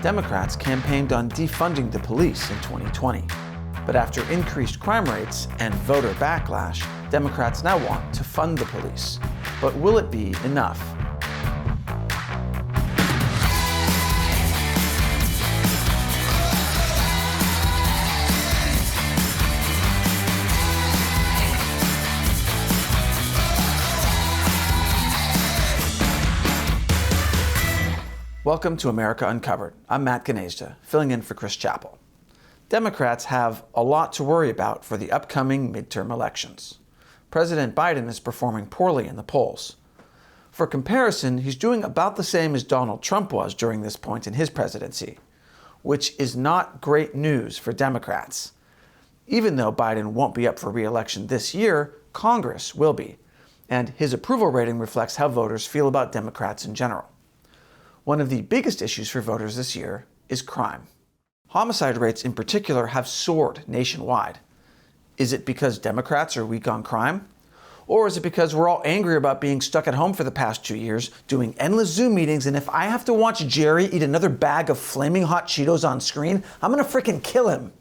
Democrats campaigned on defunding the police in 2020. But after increased crime rates and voter backlash, Democrats now want to fund the police. But will it be enough? Welcome to America Uncovered. I'm Matt Ganezda, filling in for Chris Chappell. Democrats have a lot to worry about for the upcoming midterm elections. President Biden is performing poorly in the polls. For comparison, he's doing about the same as Donald Trump was during this point in his presidency, which is not great news for Democrats. Even though Biden won't be up for re-election this year, Congress will be, and his approval rating reflects how voters feel about Democrats in general. One of the biggest issues for voters this year is crime. Homicide rates in particular have soared nationwide. Is it because Democrats are weak on crime? Or is it because we're all angry about being stuck at home for the past 2 years, doing endless Zoom meetings, and if I have to watch Jerry eat another bag of flaming hot Cheetos on screen, I'm gonna freaking kill him?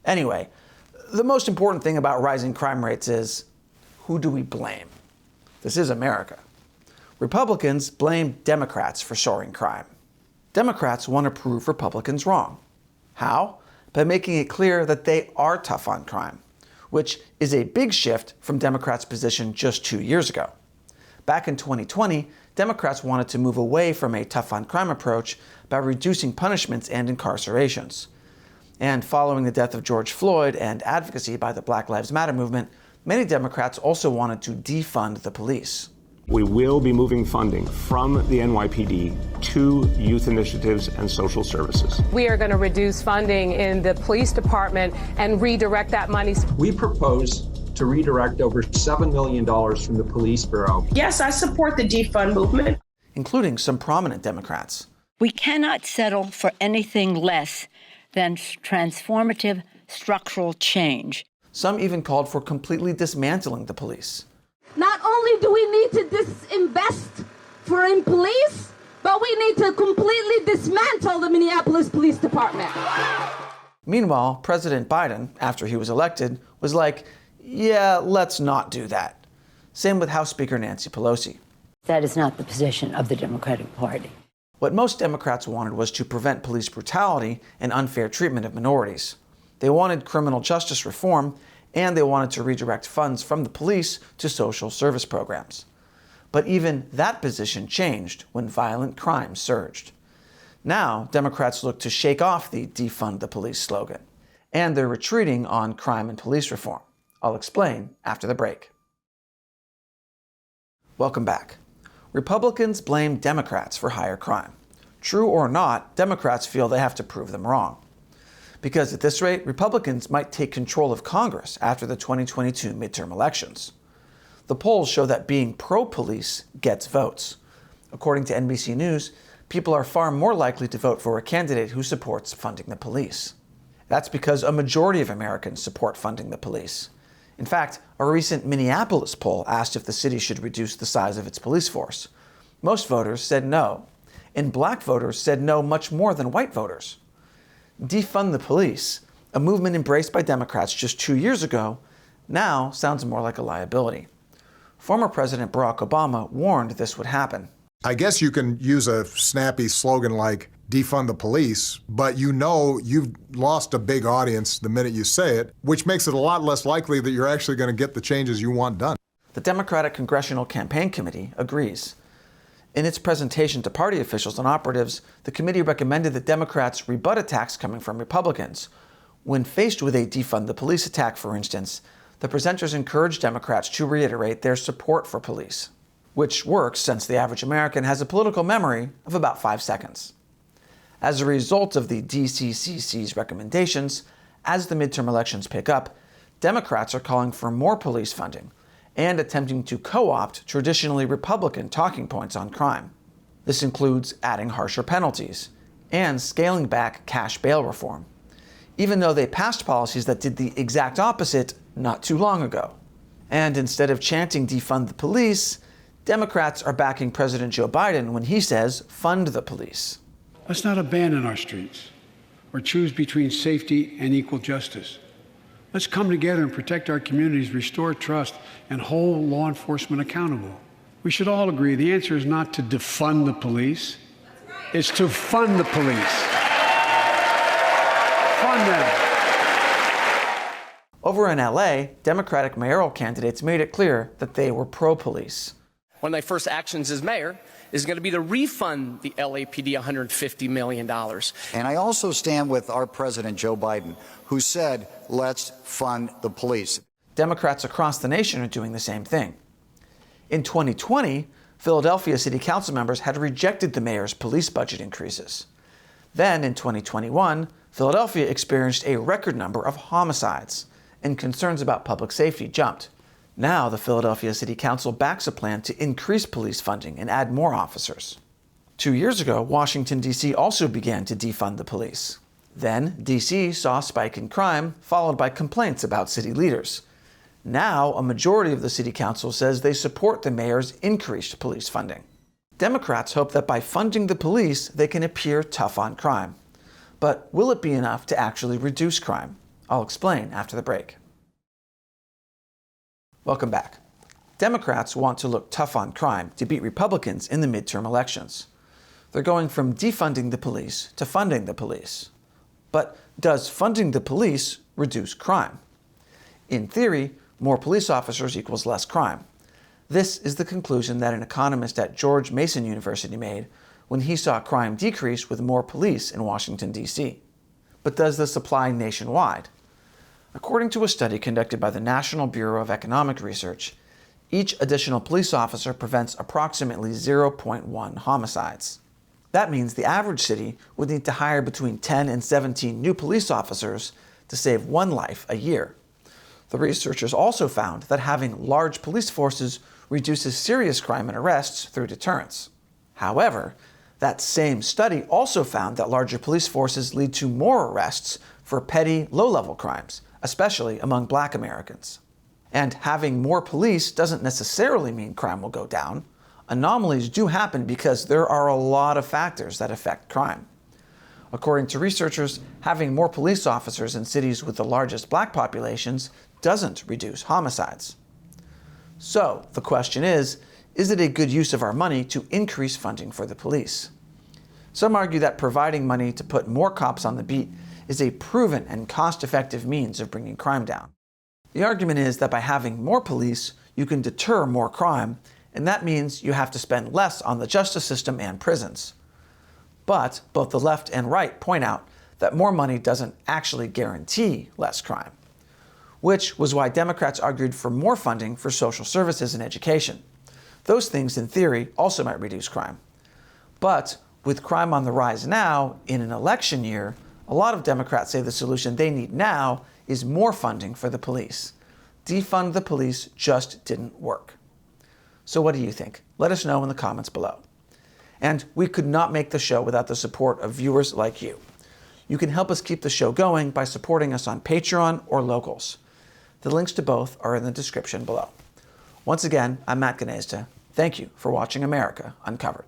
Anyway, the most important thing about rising crime rates is, who do we blame? This is America. Republicans blame Democrats for soaring crime. Democrats want to prove Republicans wrong. How? By making it clear that they are tough on crime, which is a big shift from Democrats' position just 2 years ago. Back in 2020, Democrats wanted to move away from a tough on crime approach by reducing punishments and incarcerations. And following the death of George Floyd and advocacy by the Black Lives Matter movement, many Democrats also wanted to defund the police. We will be moving funding from the NYPD to youth initiatives and social services. We are going to reduce funding in the police department and redirect that money. We propose to redirect over $7 million from the police bureau. Yes, I support the defund movement, including some prominent Democrats. We cannot settle for anything less than transformative structural change. Some even called for completely dismantling the police. Not only do we need to disinvest in police, but we need to completely dismantle the Minneapolis Police Department. Meanwhile, President Biden, after he was elected, was like, yeah, let's not do that. Same with House Speaker Nancy Pelosi. That is not the position of the Democratic Party. What most Democrats wanted was to prevent police brutality and unfair treatment of minorities. They wanted criminal justice reform, and they wanted to redirect funds from the police to social service programs. But even that position changed when violent crime surged. Now, Democrats look to shake off the defund the police slogan, and they're retreating on crime and police reform. I'll explain after the break. Welcome back. Republicans blame Democrats for higher crime. True or not, Democrats feel they have to prove them wrong. Because at this rate, Republicans might take control of Congress after the 2022 midterm elections. The polls show that being pro-police gets votes. According to NBC News, people are far more likely to vote for a candidate who supports funding the police. That's because a majority of Americans support funding the police. In fact, a recent Minneapolis poll asked if the city should reduce the size of its police force. Most voters said no, and black voters said no much more than white voters. Defund the police, a movement embraced by Democrats just 2 years ago, now sounds more like a liability. Former President Barack Obama warned this would happen. I guess you can use a snappy slogan like defund the police, but you know you've lost a big audience the minute you say it, which makes it a lot less likely that you're actually going to get the changes you want done. The Democratic Congressional Campaign Committee agrees. In its presentation to party officials and operatives, the committee recommended that Democrats rebut attacks coming from Republicans. When faced with a defund the police attack, for instance, the presenters encouraged Democrats to reiterate their support for police, which works since the average American has a political memory of about 5 seconds. As a result of the DCCC's recommendations, as the midterm elections pick up, Democrats are calling for more police funding and attempting to co-opt traditionally Republican talking points on crime. This includes adding harsher penalties and scaling back cash bail reform, even though they passed policies that did the exact opposite not too long ago. And instead of chanting defund the police, Democrats are backing President Joe Biden when he says fund the police. Let's not abandon our streets or choose between safety and equal justice. Let's come together and protect our communities, restore trust, and hold law enforcement accountable. We should all agree the answer is not to defund the police. It's to fund the police. Fund them. Over in LA, Democratic mayoral candidates made it clear that they were pro-police. One of my first actions as mayor is going to be to refund the LAPD $150 million. And I also stand with our president, Joe Biden, who said, let's fund the police. Democrats across the nation are doing the same thing. In 2020, Philadelphia city council members had rejected the mayor's police budget increases. Then, in 2021, Philadelphia experienced a record number of homicides, and concerns about public safety jumped. Now, the Philadelphia City Council backs a plan to increase police funding and add more officers. 2 years ago, Washington, D.C. also began to defund the police. Then, D.C. saw a spike in crime, followed by complaints about city leaders. Now, a majority of the City Council says they support the mayor's increased police funding. Democrats hope that by funding the police, they can appear tough on crime. But will it be enough to actually reduce crime? I'll explain after the break. Welcome back. Democrats want to look tough on crime to beat Republicans in the midterm elections. They're going from defunding the police to funding the police. But does funding the police reduce crime? In theory, more police officers equals less crime. This is the conclusion that an economist at George Mason University made when he saw crime decrease with more police in Washington, D.C. But does this apply nationwide? According to a study conducted by the National Bureau of Economic Research, each additional police officer prevents approximately 0.1 homicides. That means the average city would need to hire between 10 and 17 new police officers to save one life a year. The researchers also found that having large police forces reduces serious crime and arrests through deterrence. However, that same study also found that larger police forces lead to more arrests for petty, low-level crimes, especially among Black Americans. And having more police doesn't necessarily mean crime will go down. Anomalies do happen because there are a lot of factors that affect crime. According to researchers, having more police officers in cities with the largest Black populations doesn't reduce homicides. So, the question is it a good use of our money to increase funding for the police? Some argue that providing money to put more cops on the beat is a proven and cost-effective means of bringing crime down. The argument is that by having more police, you can deter more crime, and that means you have to spend less on the justice system and prisons. But both the left and right point out that more money doesn't actually guarantee less crime, which was why Democrats argued for more funding for social services and education. Those things, in theory, also might reduce crime. But with crime on the rise now, in an election year, a lot of Democrats say the solution they need now is more funding for the police. Defund the police just didn't work. So what do you think? Let us know in the comments below. And we could not make the show without the support of viewers like you. You can help us keep the show going by supporting us on Patreon or Locals. The links to both are in the description below. Once again, I'm Matt Gnezda. Thank you for watching America Uncovered.